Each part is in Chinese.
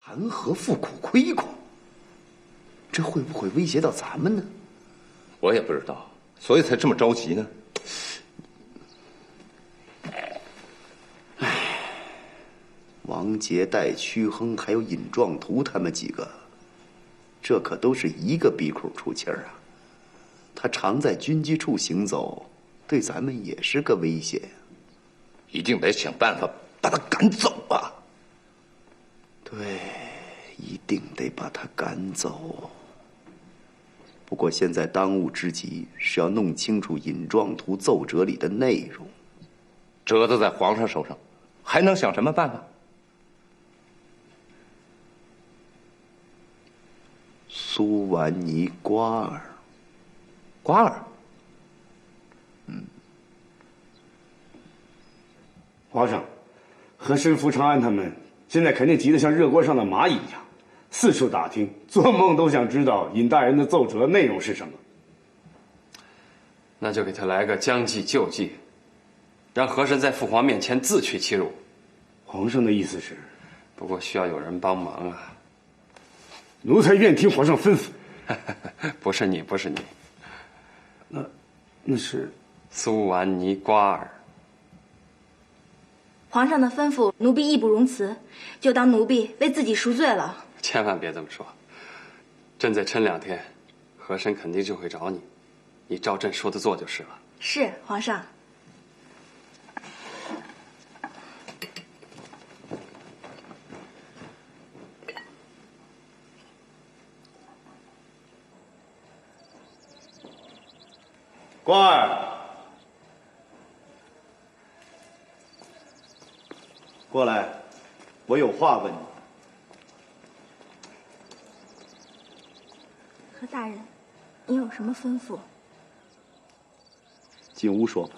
弹劾复古亏空，这会不会威胁到咱们呢？我也不知道，所以才这么着急呢。王杰、戴屈亨还有尹壮图他们几个，这可都是一个鼻孔出气儿啊！他常在军机处行走，对咱们也是个威胁。一定得想办法把他赶走啊！对，一定得把他赶走。不过现在当务之急是要弄清楚尹壮图奏折里的内容。折子在皇上手上，还能想什么办法？苏完尼瓜尔，瓜尔，皇上，和珅、福长安他们现在肯定急得像热锅上的蚂蚁一样，四处打听，做梦都想知道尹大人的奏折内容是什么。那就给他来个将计就计，让和珅在父皇面前自取其辱。皇上的意思是？不过需要有人帮忙啊。奴才愿听皇上吩咐。不是你，不是你，那是苏完尼瓜尔。皇上的吩咐，奴婢义不容辞，就当奴婢为自己赎罪了。千万别这么说，朕再抻2天，和珅肯定就会找你，你照朕说的做就是了。是，皇上。瓜儿，过来，我有话问你。何大人，你有什么吩咐？进屋说吧。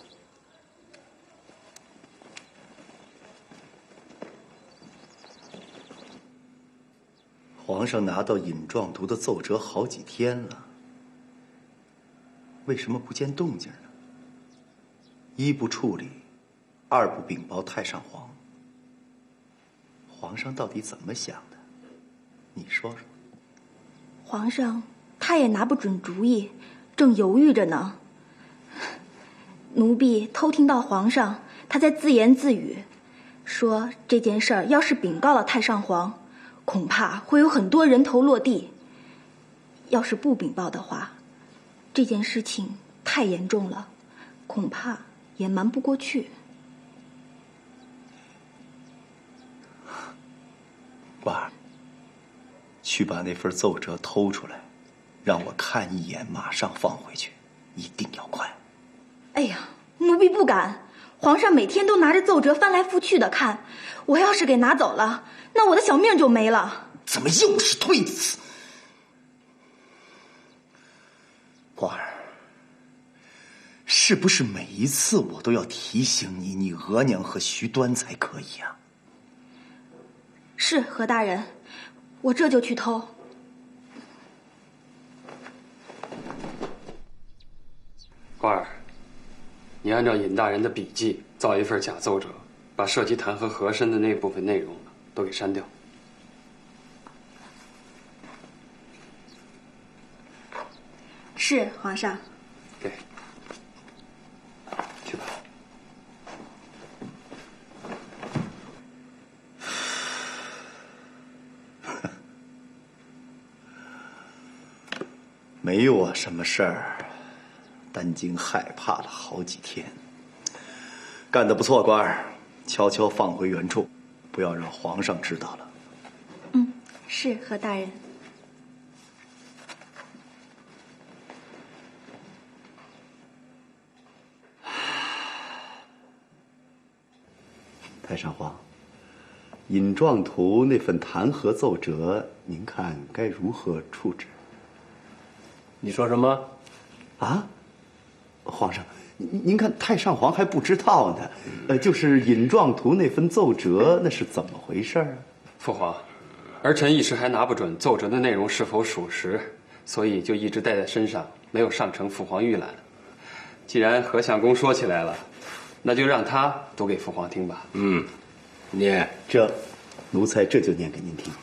皇上拿到尹壮图的奏折好几天了，为什么不见动静呢？一不处理，二不禀报太上皇。皇上到底怎么想的？你说说。皇上他也拿不准主意，正犹豫着呢。奴婢偷听到皇上他在自言自语，说这件事儿要是禀告了太上皇，恐怕会有很多人头落地。要是不禀报的话，这件事情太严重了，恐怕也瞒不过去。婉儿，去把那份奏折偷出来，让我看一眼，马上放回去，一定要快。哎呀，奴婢不敢。皇上每天都拿着奏折翻来覆去的看，我要是给拿走了，那我的小命就没了。怎么又是推辞？婉儿，是不是每一次我都要提醒你，你额娘和徐端才可以啊？是，何大人，我这就去偷。瓜儿，你按照尹大人的笔记造一份假奏折，把涉及弹劾和珅的那部分内容都给删掉。是，皇上。给，去吧。没有啊，什么事儿，担惊害怕了好几天。干得不错，官儿，悄悄放回原处，不要让皇上知道了。嗯，是，何大人。太上皇，尹壮图那份弹劾奏折，您看该如何处置？你说什么？啊，皇上，您看太上皇还不知道呢。就是尹壮图那份奏折，那是怎么回事啊？父皇，儿臣一时还拿不准奏折的内容是否属实，所以就一直带在身上，没有上呈父皇预览。既然何相公说起来了，那就让他读给父皇听吧。念这，奴才这就念给您听。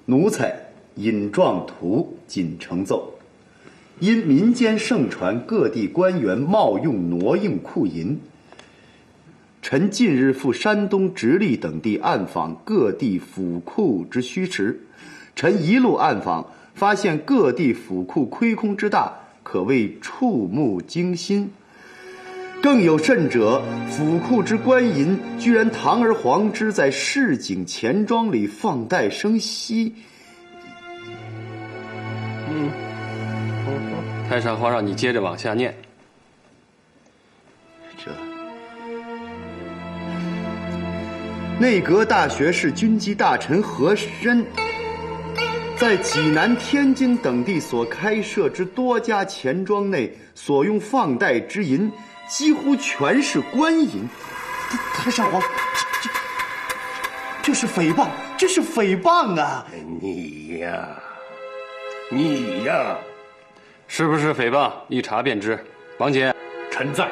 奴才尹壮图谨呈奏：因民间盛传各地官员冒用挪用库银，臣近日赴山东直隶等地暗访各地府库之虚实，臣一路暗访，发现各地府库亏空之大，可谓触目惊心。更有甚者，府库之官银居然堂而皇之在市井钱庄里放贷生息。太上皇让你接着往下念。内阁大学士、军机大臣和珅在济南、天津等地所开设之多家钱庄内所用放贷之银，几乎全是官银。太上皇，这是诽谤，这是诽谤啊！你呀，是不是诽谤？一查便知。王杰，臣在。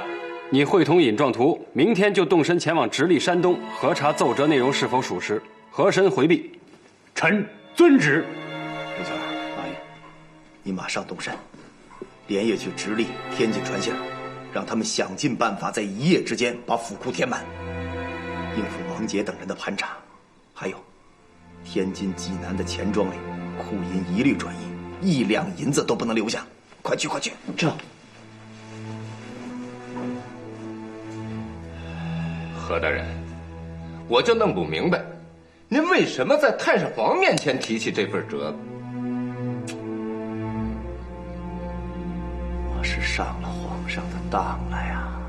你会同尹壮图，明天就动身前往直隶、山东核查奏折内容是否属实。和珅回避。臣遵旨。刘全儿，阿玉，你马上动身，连夜去直隶、天津传信，让他们想尽办法在一夜之间把府库填满，应付王杰等人的盘查。还有，天津、济南的钱庄里库银一律转移，1两银子都不能留下。快去，快去！这。何大人，我就弄不明白，您为什么在太上皇面前提起这份折子？我是上了皇上的当了呀。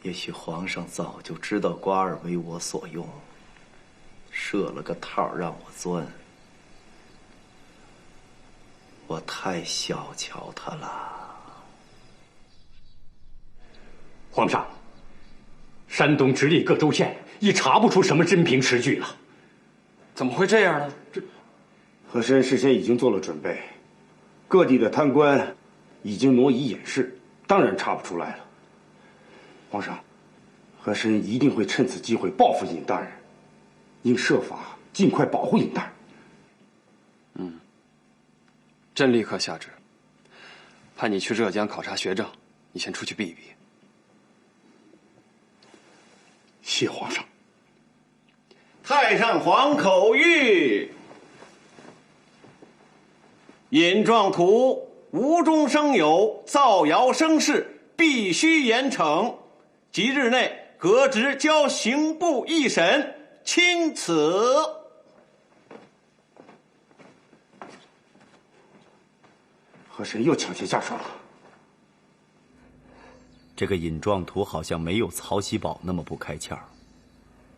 也许皇上早就知道瓜儿为我所用，设了个套让我钻。我太小瞧他了。皇上，山东直隶各州县已查不出什么真凭实据了。怎么会这样呢？和珅事先已经做了准备，各地的贪官已经挪移掩饰，当然查不出来了。皇上，和珅一定会趁此机会报复尹大人，应设法尽快保护尹大人。朕立刻下旨，派你去浙江考察学政，你先出去避一避。谢皇上。太上皇口谕：尹壮图无中生有，造谣生事，必须严惩。即日内革职交刑部一审，钦此。和珅又抢先下手了。这个尹壮图好像没有曹锡宝那么不开窍，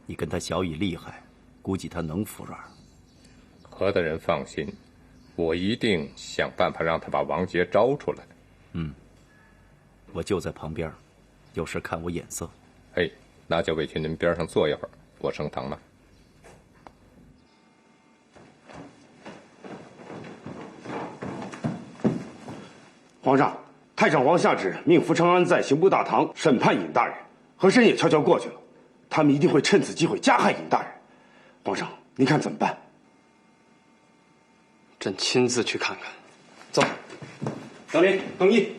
你跟他小以厉害，估计他能服软。何大人放心，我一定想办法让他把王杰招出来。我就在旁边，有事看我眼色。嘿，那就委屈您边上坐一会儿，我升堂了。皇上，太上皇下旨命福长安在刑部大堂审判尹大人，和珅也悄悄过去了，他们一定会趁此机会加害尹大人。皇上，您看怎么办？朕亲自去看看。走。杨林，更衣。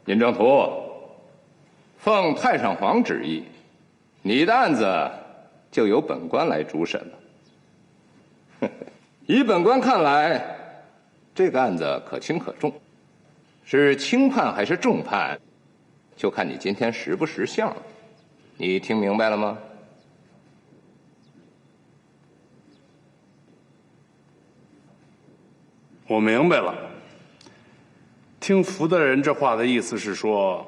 尹壮图，奉太上皇旨意，你的案子就由本官来主审了。以本官看来，这个案子可轻可重，是轻判还是重判，就看你今天识不识相了。你听明白了吗？我明白了。听福大人这话的意思是说，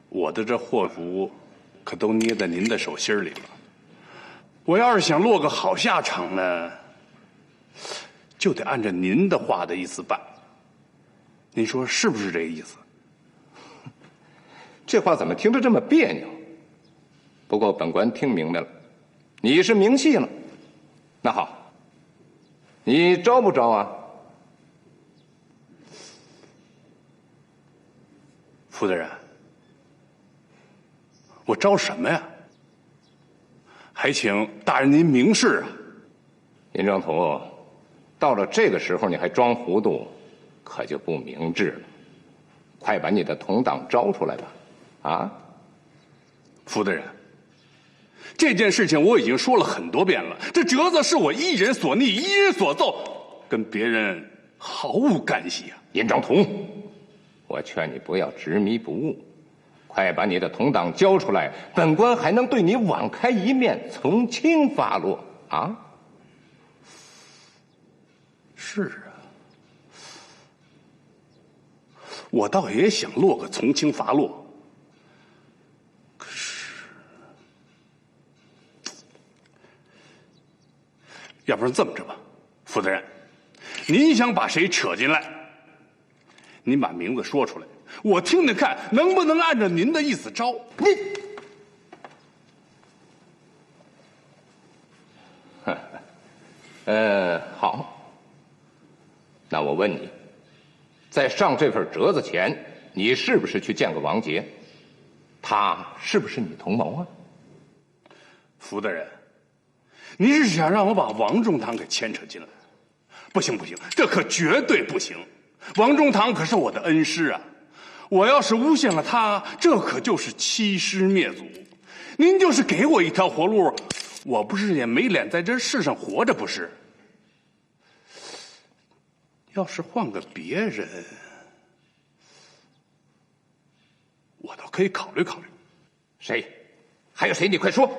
我的这祸福可都捏在您的手心里了。我要是想落个好下场呢，就得按照您的话的意思办。您说是不是这个意思？这话怎么听着这么别扭？不过本官听明白了，你是明戏了。那好，你招不招啊？福大人，我招什么呀？还请大人您明示啊！尹正图，到了这个时候你还装糊涂，可就不明智了。快把你的同党招出来吧！啊，福大人，这件事情我已经说了很多遍了，这折子是我一人所拟，一人所奏，跟别人毫无干系啊！尹正图，我劝你不要执迷不悟，快把你的同党交出来，本官还能对你网开一面，从轻发落啊！是啊，我倒也想落个从轻发落，可是，要不然这么着吧，负责人，您想把谁扯进来，您把名字说出来，我听听看能不能按照您的意思招。好。那我问你，在上这份折子前，你是不是去见过王杰？他是不是你同谋啊？福大人，您是想让我把王中堂给牵扯进来？不行不行，这可绝对不行！王中堂可是我的恩师啊，我要是诬陷了他，这可就是欺师灭祖。您就是给我一条活路，我不是也没脸在这世上活着不是？要是换个别人，我倒可以考虑考虑。谁？还有谁？你快说！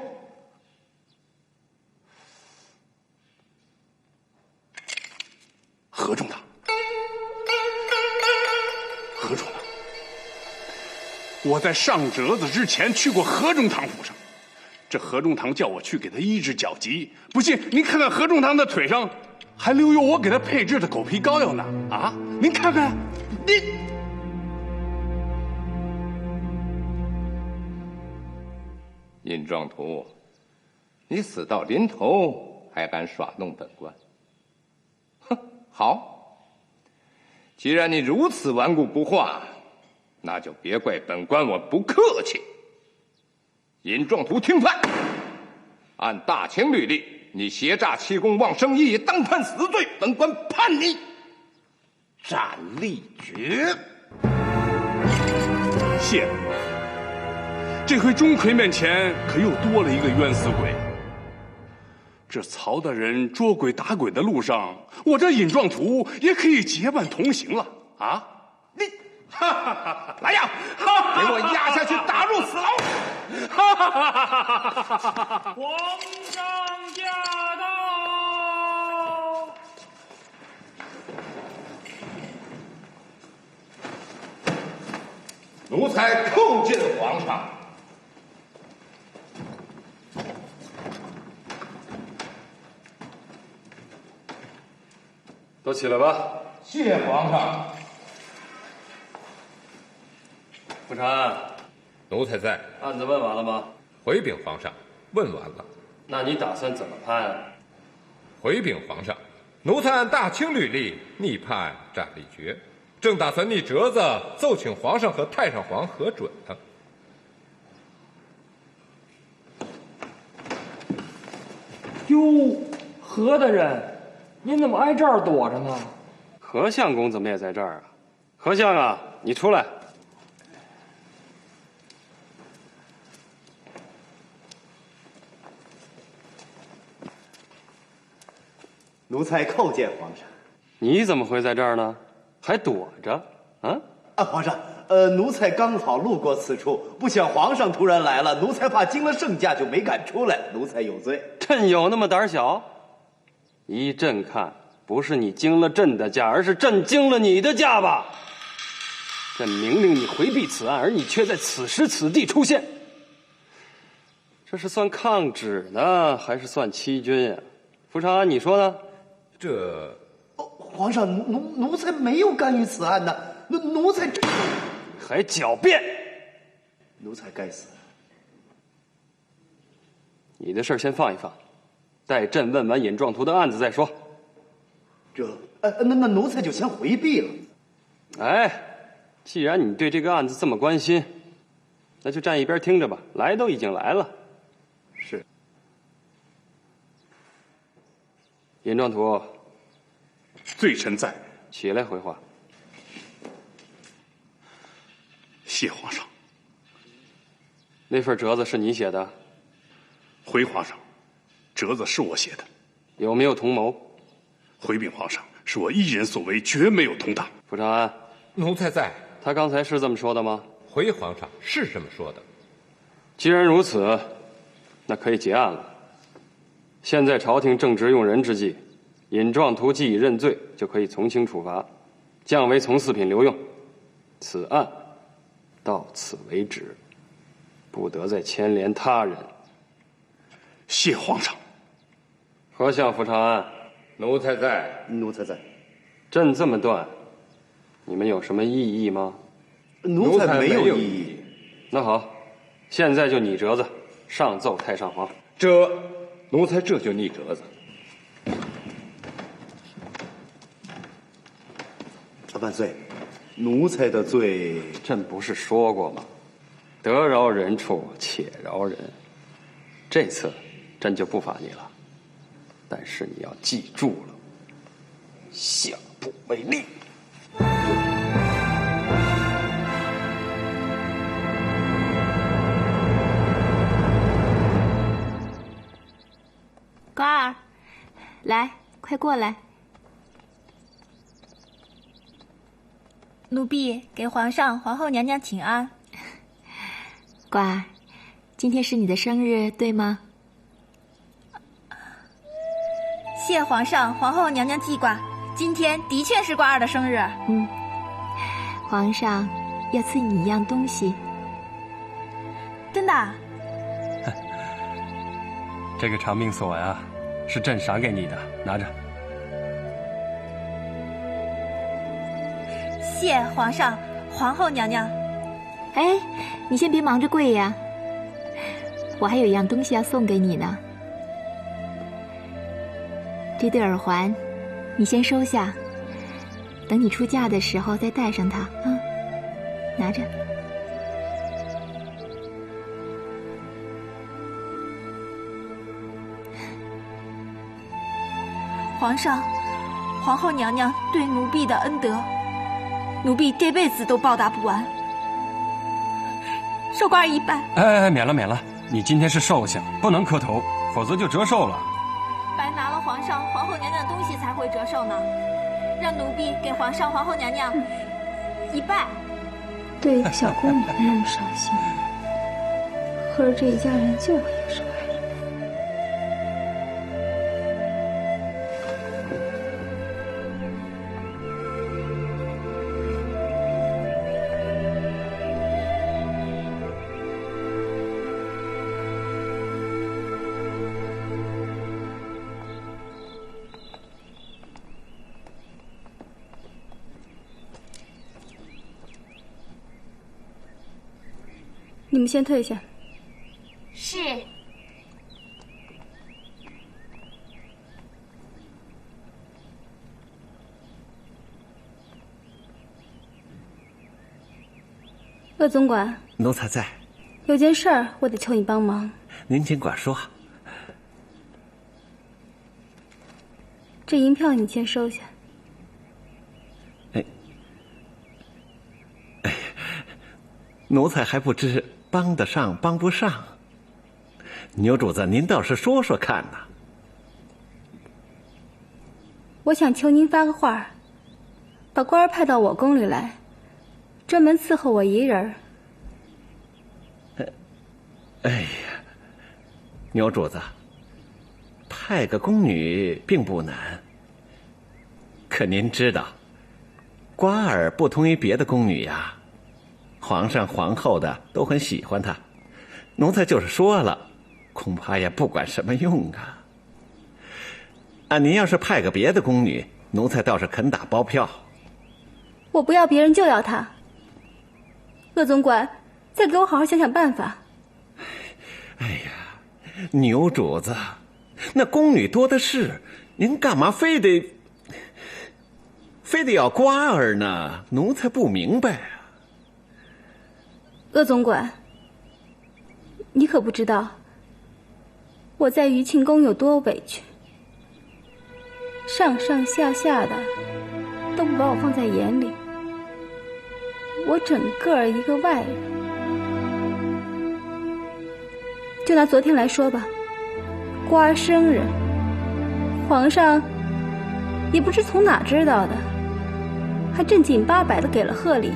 何中堂，何中堂，我在上折子之前去过何中堂府上，这何中堂叫我去给他医治脚疾，不信您看看何中堂的腿上还留有我给他配制的狗皮膏药呢！啊，您看看，您。尹壮图，你死到临头还敢耍弄本官？哼，好，既然你如此顽固不化，那就别怪本官我不客气。尹壮图听判，按大清律例，你挟诈欺公妄生义，当判死罪。本官判你斩立决。谢了。这回钟馗面前可又多了一个冤死鬼。这曹大人捉鬼打鬼的路上，我这尹壮图也可以结伴同行了啊！你，哈哈哈！来呀，给我压下去，打入死牢！哈哈哈哈哈！皇上驾到！奴才叩见皇上。都起来吧。谢皇上。富察，奴才在。案子问完了吗？回禀皇上，问完了。那你打算怎么判啊？回禀皇上，奴才按大清律例逆判斩立决，正打算逆折子奏请皇上和太上皇核准呢。哟，何大人，您怎么挨这儿躲着呢？何相公怎么也在这儿啊？何相啊，你出来。奴才叩见皇上。你怎么会在这儿呢？还躲着？啊？皇上，奴才刚好路过此处，不想皇上突然来了，奴才怕惊了圣驾，就没敢出来，奴才有罪。朕有那么胆小？依朕看，不是你惊了朕的驾，而是朕惊了你的驾吧？朕明令你回避此案，而你却在此时此地出现，这是算抗旨呢，还是算欺君呀？福长安，你说呢？皇上，奴才没有干预此案呢，奴才还狡辩，奴才该死。你的事儿先放一放，待朕问完尹壮图的案子再说。那奴才就先回避了。哎，既然你对这个案子这么关心，那就站一边听着吧。来都已经来了。是。尹壮图，罪臣在。起来回话。谢皇上。那份折子是你写的？回皇上，折子是我写的。有没有同谋？回禀皇上，是我一人所为，绝没有同党。傅长安，奴才在。他刚才是这么说的吗？回皇上，是这么说的。既然如此，那可以结案了。现在朝廷正值用人之际，尹壮图既已认罪，就可以从轻处罚，降为从4品留用。此案到此为止，不得再牵连他人。谢皇上。何相傅长安，奴才在。奴才在。朕这么断，你们有什么异议吗？奴才没有异议。那好，现在就拟折子，上奏太上皇。奴才这就拟折子。万岁，奴才的罪，朕不是说过吗？得饶人处且饶人。这次，朕就不罚你了。但是你要记住了，下不为例。瓜儿，来，快过来。奴婢给皇上、皇后娘娘请安。瓜儿，今天是你的生日，对吗？谢皇上、皇后娘娘记挂，今天的确是瓜儿的生日。皇上要赐你一样东西。真的？这个长命锁呀，是朕赏给你的，拿着。谢皇上、皇后娘娘。哎，你先别忙着跪呀，我还有一样东西要送给你呢。这对耳环，你先收下，等你出嫁的时候再戴上它啊。拿着。皇上、皇后娘娘对奴婢的恩德，奴婢这辈子都报答不完。受瓜儿一拜。哎，免了免了，你今天是寿星，不能磕头，否则就折寿了。白拿了皇上、皇后娘娘的东西才会折寿呢。让奴婢给皇上、皇后娘娘一拜。对一个小宫女那么伤心，合着这一家人就我也是外人。你们先退下。是。鄂总管，奴才在。有件事儿我得求你帮忙。您尽管说。这银票你先收下。奴才还不知帮得上帮不上。牛主子，您倒是说说看呐。我想求您发个话，把官儿派到我宫里来，专门伺候我一人。哎呀，牛主子，派个宫女并不难。可您知道，瓜儿不同于别的宫女呀。皇上、皇后的都很喜欢她，奴才就是说了，恐怕也不管什么用啊。您要是派个别的宫女，奴才倒是肯打包票。我不要别人，就要她。鄂总管，再给我好好想想办法。哎呀，牛主子，那宫女多的是，您干嘛非得要瓜儿呢？奴才不明白啊。鄂总管，你可不知道我在余庆宫有多委屈，上上下下的都不把我放在眼里，我整个儿一个外人。就拿昨天来说吧，瓜儿生日，皇上也不知从哪知道的，还正经八百的给了贺礼。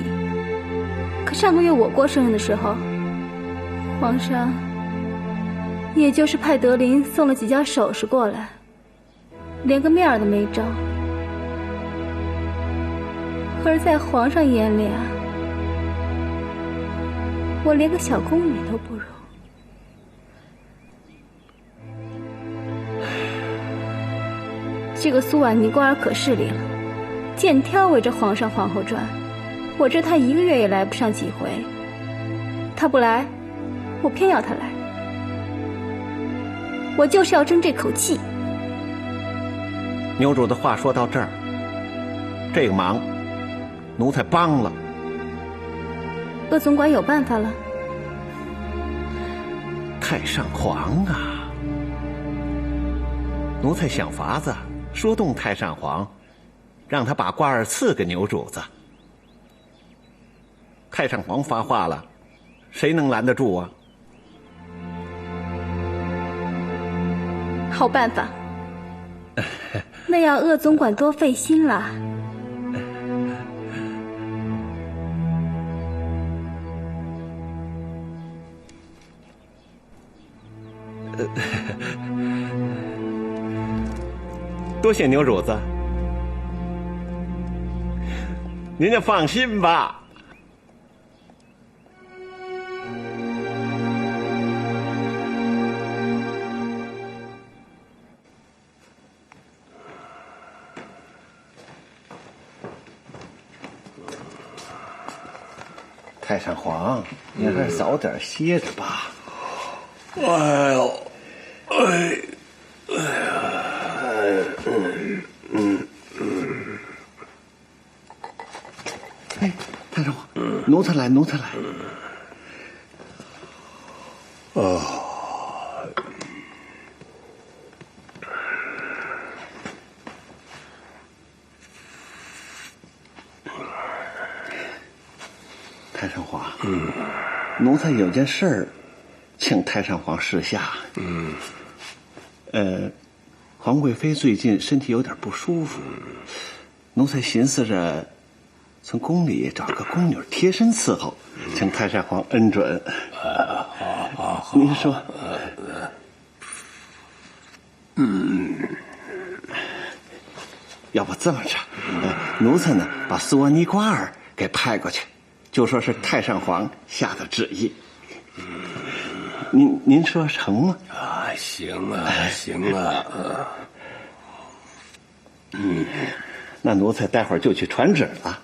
可上个月我过生日的时候，皇上也就是派德林送了几件首饰过来，连个面儿都没招。而在皇上眼里啊，我连个小宫女都不如。这个苏婉妮瓜儿可势利了，见挑围着皇上皇后转，我这他1个月也来不上几回。他不来，我偏要他来，我就是要争这口气。牛主的话说到这儿，这个忙奴才帮了。鄂总管有办法了？太上皇啊，奴才想法子说动太上皇，让他把瓜儿赐给牛主子。太上皇发话了，谁能拦得住啊？好办法，那要鄂总管多费心了。多谢牛主子，您就放心吧。太上皇，您还是早点歇着吧。哎呦，太上皇，奴才来，奴才来。太上皇，奴才有件事儿，请太上皇示下。皇贵妃最近身体有点不舒服，奴才寻思着从宫里找个宫女贴身伺候，请太上皇恩准。好，您说。要不这么着，奴才呢把苏安妮瓜儿给派过去，就说是太上皇下的旨意。您说成吗？行啊，行啊。那奴才待会儿就去传旨了。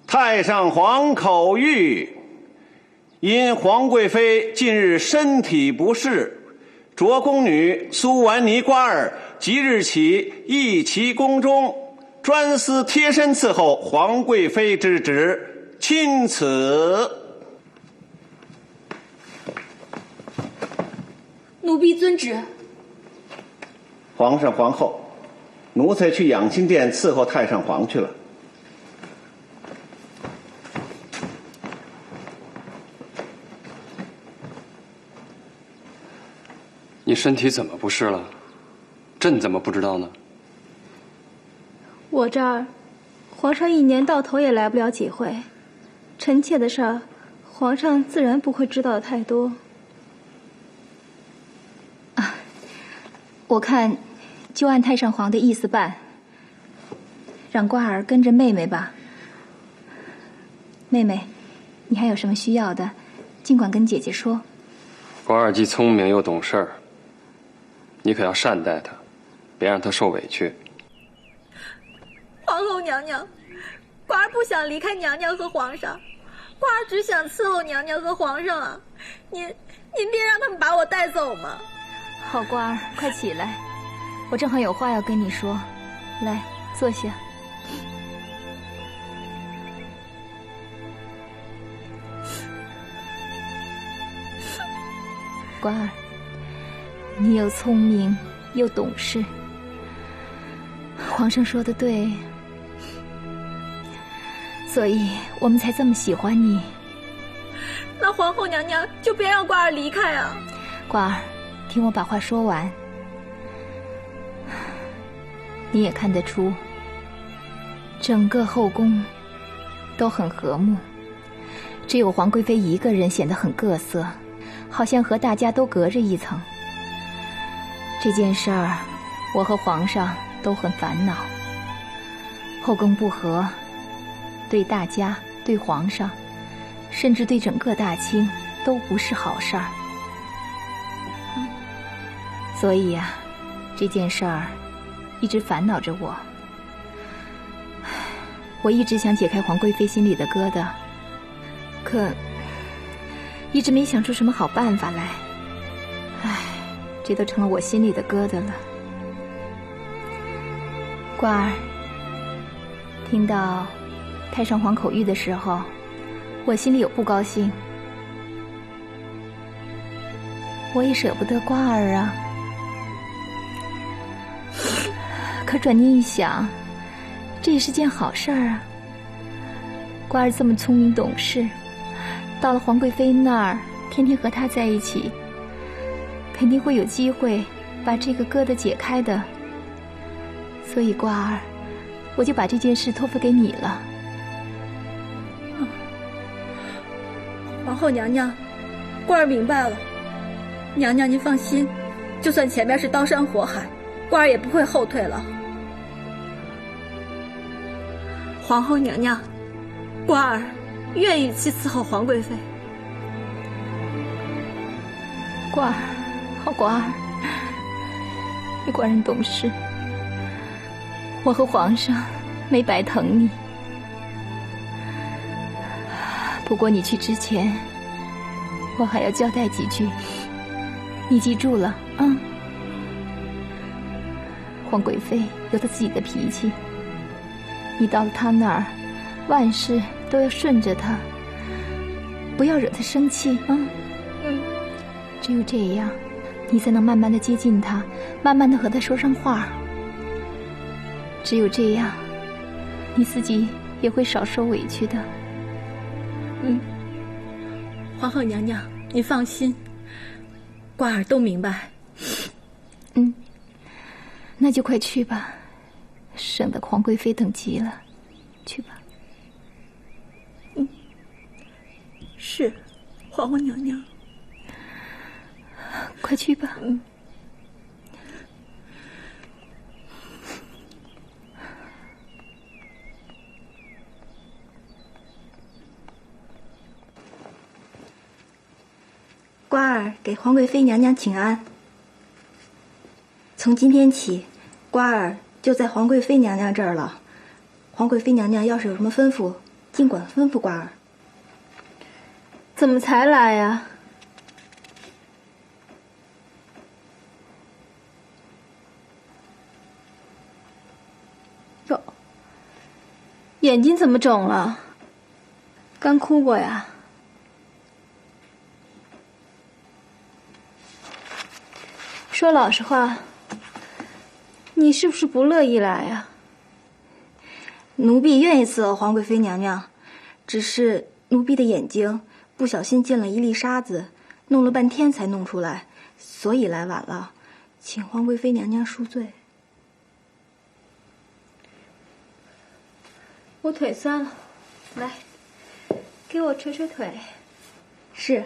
太上皇口谕：因皇贵妃近日身体不适，着宫女苏婉妮瓜儿即日起诣其宫中，专司贴身伺候皇贵妃之职，钦此。奴婢遵旨。皇上皇后，奴才去养心殿伺候太上皇去了。你身体怎么不适了？朕怎么不知道呢？我这儿，皇上1年到头也来不了几回，臣妾的事儿，皇上自然不会知道的太多。我看就按太上皇的意思办，让瓜儿跟着妹妹吧。妹妹，你还有什么需要的，尽管跟姐姐说。瓜儿既聪明又懂事儿，你可要善待她，别让她受委屈。皇后娘娘，瓜儿不想离开娘娘和皇上，瓜儿只想伺候娘娘和皇上啊！您别让他们把我带走嘛！好瓜儿，快起来，我正好有话要跟你说。来，坐下。瓜儿，你又聪明又懂事。皇上说的对，所以我们才这么喜欢你。那皇后娘娘就别让瓜儿离开啊！瓜儿，听我把话说完。你也看得出，整个后宫都很和睦，只有皇贵妃一个人显得很各色，好像和大家都隔着一层。这件事儿，我和皇上都很烦恼。后宫不和，对大家、对皇上，甚至对整个大清都不是好事儿。所以呀，这件事儿一直烦恼着我。我一直想解开皇贵妃心里的疙瘩，可一直没想出什么好办法来。唉，这都成了我心里的疙瘩了。瓜儿，听到太上皇口谕的时候，我心里有不高兴，我也舍不得瓜儿啊。可转念一想，这也是件好事儿啊。瓜儿这么聪明懂事，到了皇贵妃那儿，天天和她在一起，肯定会有机会把这个疙瘩解开的。所以瓜儿，我就把这件事托付给你了。皇后娘娘，瓜儿明白了。娘娘您放心，就算前面是刀山火海，瓜儿也不会后退了。皇后娘娘，瓜儿愿意去伺候皇贵妃。瓜儿，好瓜儿，你果然懂事。我和皇上没白疼你。不过你去之前，我还要交代几句，你记住了啊。皇贵妃有她自己的脾气，你到了她那儿，万事都要顺着她，不要惹她生气啊。只有这样，你才能慢慢的接近她，慢慢的和她说上话。只有这样，你自己也会少受委屈的。皇后娘娘，您放心，瓜儿都明白。那就快去吧，省得皇贵妃等急了。去吧。是，皇后娘娘。快去吧。瓜儿给皇贵妃娘娘请安。从今天起，瓜儿就在皇贵妃娘娘这儿了。皇贵妃娘娘要是有什么吩咐，尽管吩咐瓜儿。怎么才来呀？哟，眼睛怎么肿了？刚哭过呀？说老实话，你是不是不乐意来呀？奴婢愿意伺候皇贵妃娘娘，只是奴婢的眼睛不小心进了一粒沙子，弄了半天才弄出来，所以来晚了，请皇贵妃娘娘恕罪。我腿酸了，来，给我捶捶腿。是。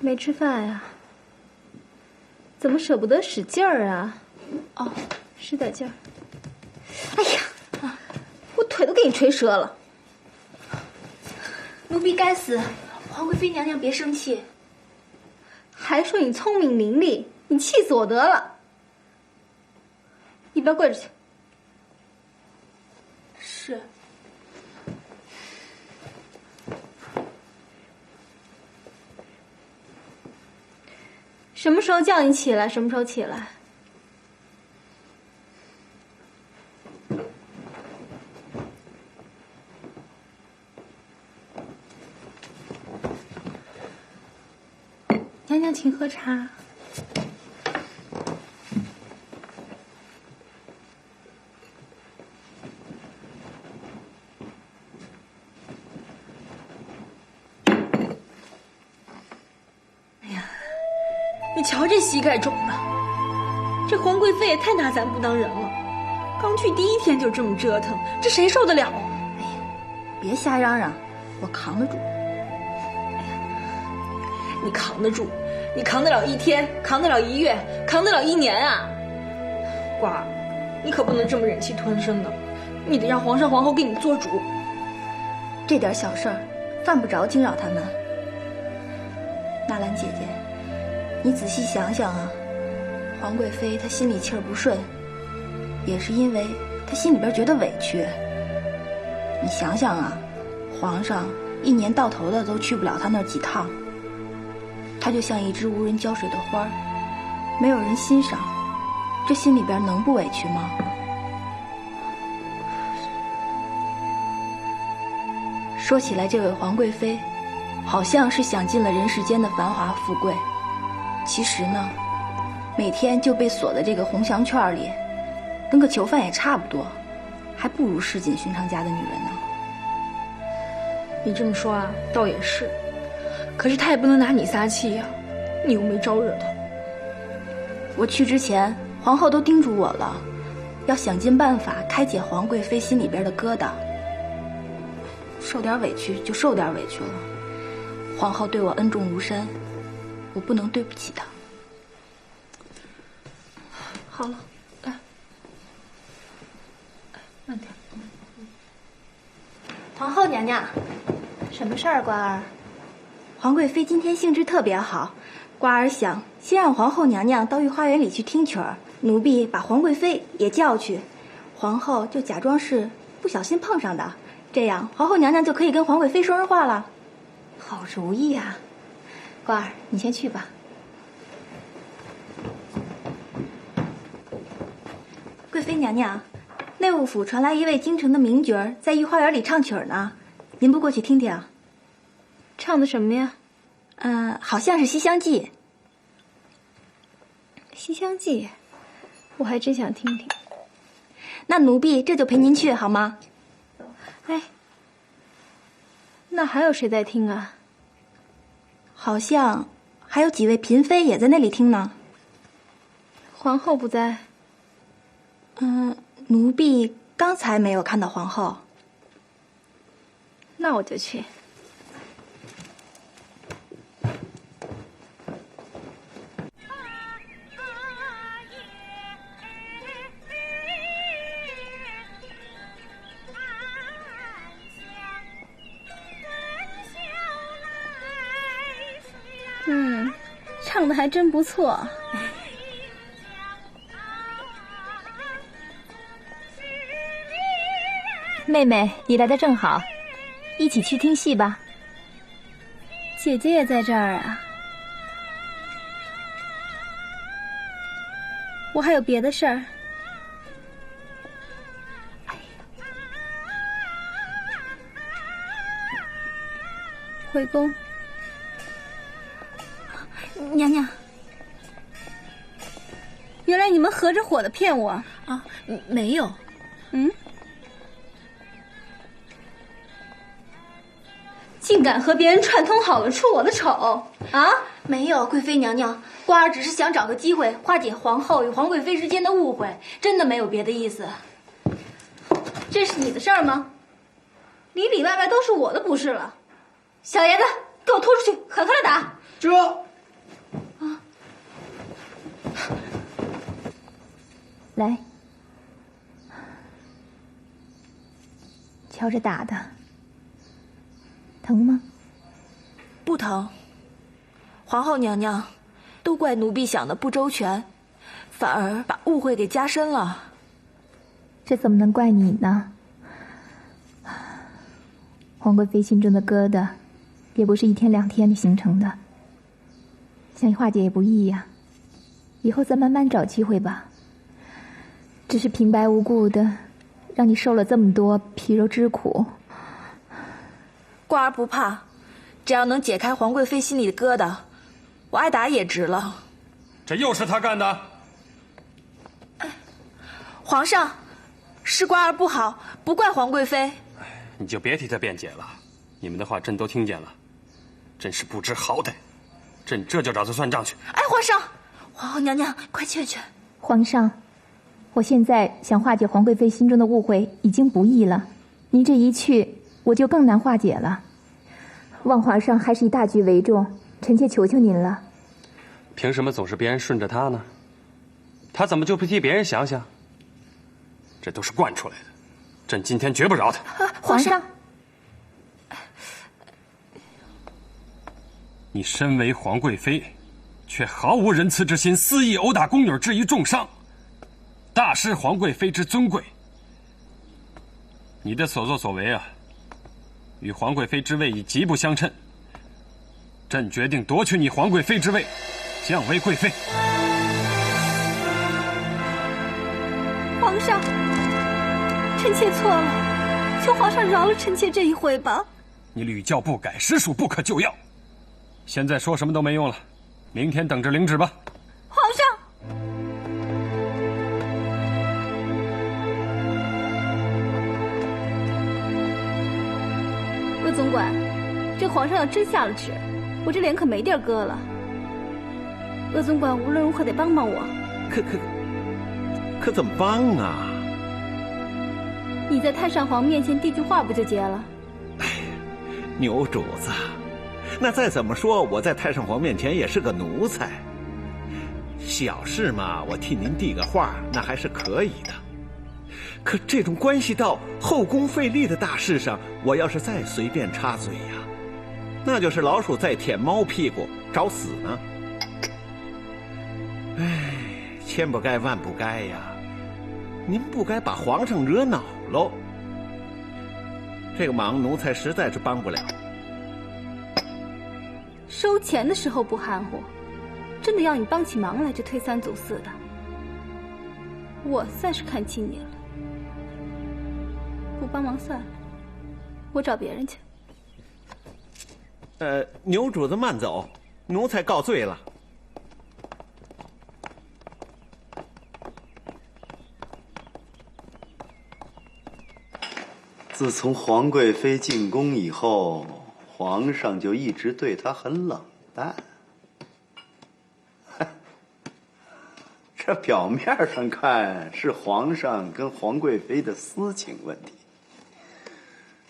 没吃饭呀？怎么舍不得使劲儿啊？哦，使点劲儿。哎呀，我腿都给你捶折了。奴婢该死，皇贵妃娘娘别生气。还说你聪明伶俐，你气死我得了。一边跪着去。是。什么时候叫你起来，什么时候起来。娘娘请喝茶。你瞧这膝盖肿的，这皇贵妃也太拿咱不当人了。刚去第1天就这么折腾，这谁受得了啊？哎呀，别瞎嚷嚷，我扛得住。你扛得住？你扛得了1天，扛得了1月，扛得了1年啊？瓜儿，你可不能这么忍气吞声的，你得让皇上皇后给你做主。这点小事儿，犯不着惊扰他们。纳兰姐姐，你仔细想想啊，皇贵妃她心里气儿不顺，也是因为她心里边觉得委屈。你想想啊，皇上1年到头的都去不了她那儿几趟，她就像一只无人浇水的花儿，没有人欣赏，这心里边能不委屈吗？说起来，这位皇贵妃，好像是享尽了人世间的繁华富贵。其实呢，每天就被锁在这个红墙圈里，跟个囚犯也差不多，还不如市井寻常家的女人呢。你这么说啊，倒也是。可是他也不能拿你撒气呀，你又没招惹他。我去之前，皇后都叮嘱我了，要想尽办法开解皇贵妃心里边的疙瘩。受点委屈就受点委屈了，皇后对我恩重如山，我不能对不起她。好了，来，慢点。皇后娘娘，什么事儿，瓜儿？皇贵妃今天兴致特别好，瓜儿想先让皇后娘娘到御花园里去听曲儿，奴婢把皇贵妃也叫去，皇后就假装是不小心碰上的，这样皇后娘娘就可以跟皇贵妃说人话了。好主意啊，瓜儿，你先去吧。贵妃娘娘，内务府传来一位京城的名角在御花园里唱曲儿呢，您不过去听听？唱的什么呀？好像是《西厢记》。《西厢记》，我还真想听听。那奴婢这就陪您去好吗？哎，那还有谁在听啊？好像还有几位嫔妃也在那里听呢。皇后不在。奴婢刚才没有看到皇后。那我就去。唱的还真不错。妹妹，你来的正好，一起去听戏吧。姐姐也在这儿啊。我还有别的事儿。回宫。娘娘，原来你们合着伙的骗我啊？没有。竟敢和别人串通好了出我的丑啊？没有，贵妃娘娘，瓜儿只是想找个机会化解皇后与皇贵妃之间的误会，真的没有别的意思。这是你的事儿吗？里里外外都是我的不是了。小爷子，给我拖出去，狠狠的打！这。来，瞧着打的，疼吗？不疼。皇后娘娘，都怪奴婢想的不周全，反而把误会给加深了。这怎么能怪你呢？皇贵妃心中的疙瘩，也不是1天2天形成的，想化解也不易呀。以后再慢慢找机会吧。只是平白无故的让你受了这么多皮肉之苦。瓜儿不怕，只要能解开皇贵妃心里的疙瘩，我挨打也值了。这又是他干的。皇上，是瓜儿不好，不怪皇贵妃。你就别替他辩解了，你们的话朕都听见了，真是不知好歹。朕这就找他算账去。哎，皇上，皇后娘娘，快劝劝。皇上，我现在想化解皇贵妃心中的误会已经不易了，您这一去，我就更难化解了。望皇上还是以大局为重，臣妾求求您了。凭什么总是别人顺着他呢？他怎么就不替别人想想？这都是惯出来的，朕今天绝不饶他。皇上，你身为皇贵妃，却毫无仁慈之心，肆意殴打宫女，致于重伤，大失皇贵妃之尊贵。你的所作所为啊，与皇贵妃之位已极不相称。朕决定夺取你皇贵妃之位，降为贵妃。皇上，臣妾错了，求皇上饶了臣妾这一回吧。你屡教不改，实属不可救药。现在说什么都没用了，明天等着领旨吧。皇上，鄂总管，这皇上要真下了旨，我这脸可没地儿搁了。鄂总管无论如何得帮帮我。可怎么帮啊？你在太上皇面前递句话不就结了？牛主子，那再怎么说，我在太上皇面前也是个奴才。小事嘛，我替您递个话，那还是可以的。可这种关系到后宫费力的大事上，我要是再随便插嘴呀，那就是老鼠在舔猫屁股，找死呢。哎，千不该万不该呀！您不该把皇上惹恼喽。这个忙奴才实在是帮不了。收钱的时候不含糊，真的要你帮起忙来就推三阻四的，我算是看清你了。不帮忙算了，我找别人去。牛主子慢走，奴才告罪了。自从皇贵妃进宫以后，皇上就一直对她很冷淡。这表面上看是皇上跟皇贵妃的私情问题，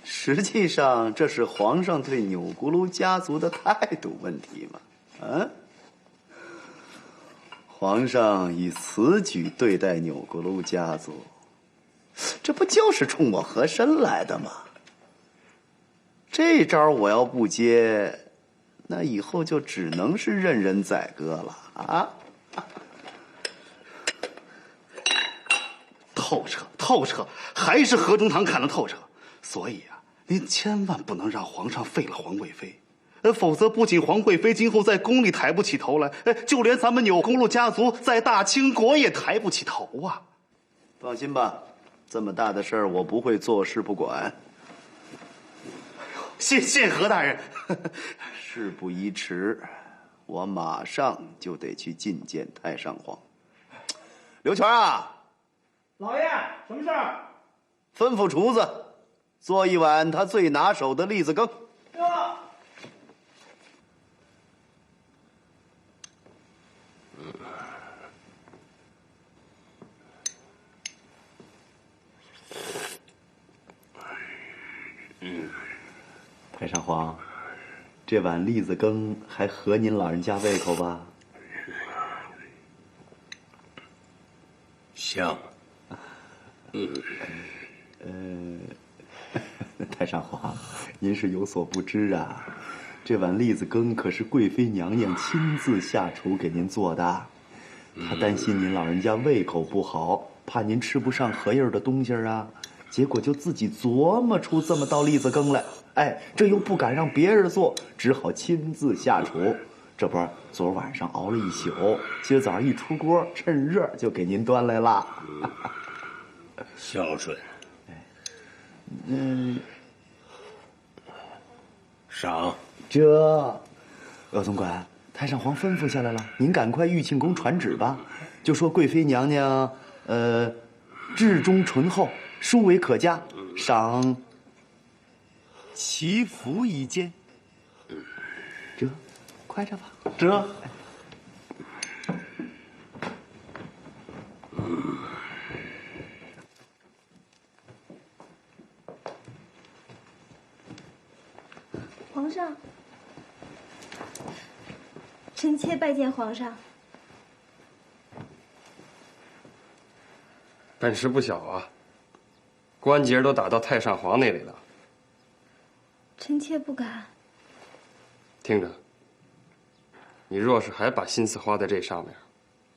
实际上这是皇上对钮钴禄家族的态度问题嘛？啊？皇上以此举对待钮钴禄家族，这不就是冲我和珅来的吗？这招我要不接，那以后就只能是任人宰割了啊！透彻，还是何中堂看得透彻。所以啊，您千万不能让皇上废了皇贵妃，否则不仅皇贵妃今后在宫里抬不起头来，就连咱们钮钴禄家族在大清国也抬不起头啊！放心吧，这么大的事儿我不会坐视不管。谢谢何大人。事不宜迟，我马上就得去觐见太上皇。刘全啊，老爷，什么事儿？吩咐厨子做一碗他最拿手的栗子羹。太上皇，这碗栗子羹还合您老人家胃口吧？香。太上皇，您是有所不知啊，这碗栗子羹可是贵妃娘娘亲自下厨给您做的。她担心您老人家胃口不好，怕您吃不上合印的东西啊，结果就自己琢磨出这么道栗子羹来。哎，这又不敢让别人做，只好亲自下厨。这不，昨晚上熬了一宿，今儿早上一出锅，趁热就给您端来了。孝顺。赏。这，鄂总管，太上皇吩咐下来了，您赶快玉庆宫传旨吧，就说贵妃娘娘，至忠醇厚，殊为可嘉，赏祈福一件。这，快着吧，这。皇上，臣妾拜见皇上。本事不小啊，关节都打到太上皇那里了。臣妾不敢。听着，你若是还把心思花在这上面，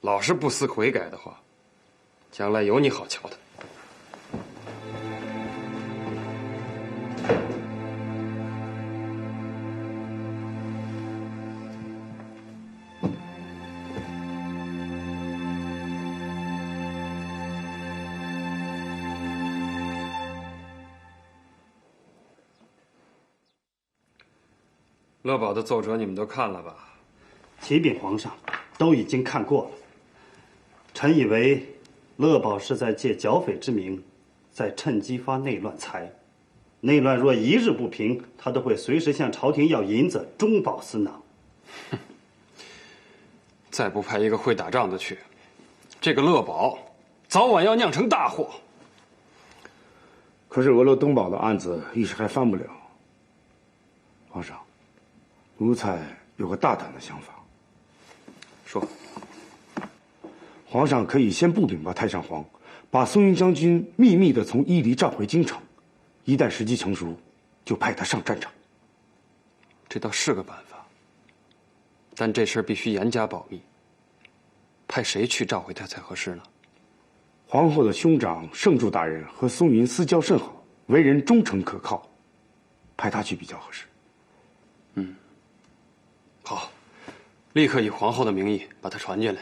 老是不思悔改的话，将来有你好瞧的。乐宝的奏折你们都看了吧？启禀皇上，都已经看过了。臣以为，乐宝是在借剿匪之名，在趁机发内乱财。内乱若一日不平，他都会随时向朝廷要银子，中饱私囊。再不派一个会打仗的去，这个乐宝早晚要酿成大祸。可是俄罗东宝的案子一时还翻不了。皇上，奴才有个大胆的想法。说。皇上可以先不禀报太上皇，把松云将军秘密地从伊犁召回京城，一旦时机成熟，就派他上战场。这倒是个办法，但这事儿必须严加保密。派谁去召回他才合适呢？皇后的兄长圣柱大人和松云私交甚好，为人忠诚可靠，派他去比较合适。好，立刻以皇后的名义把他传进来。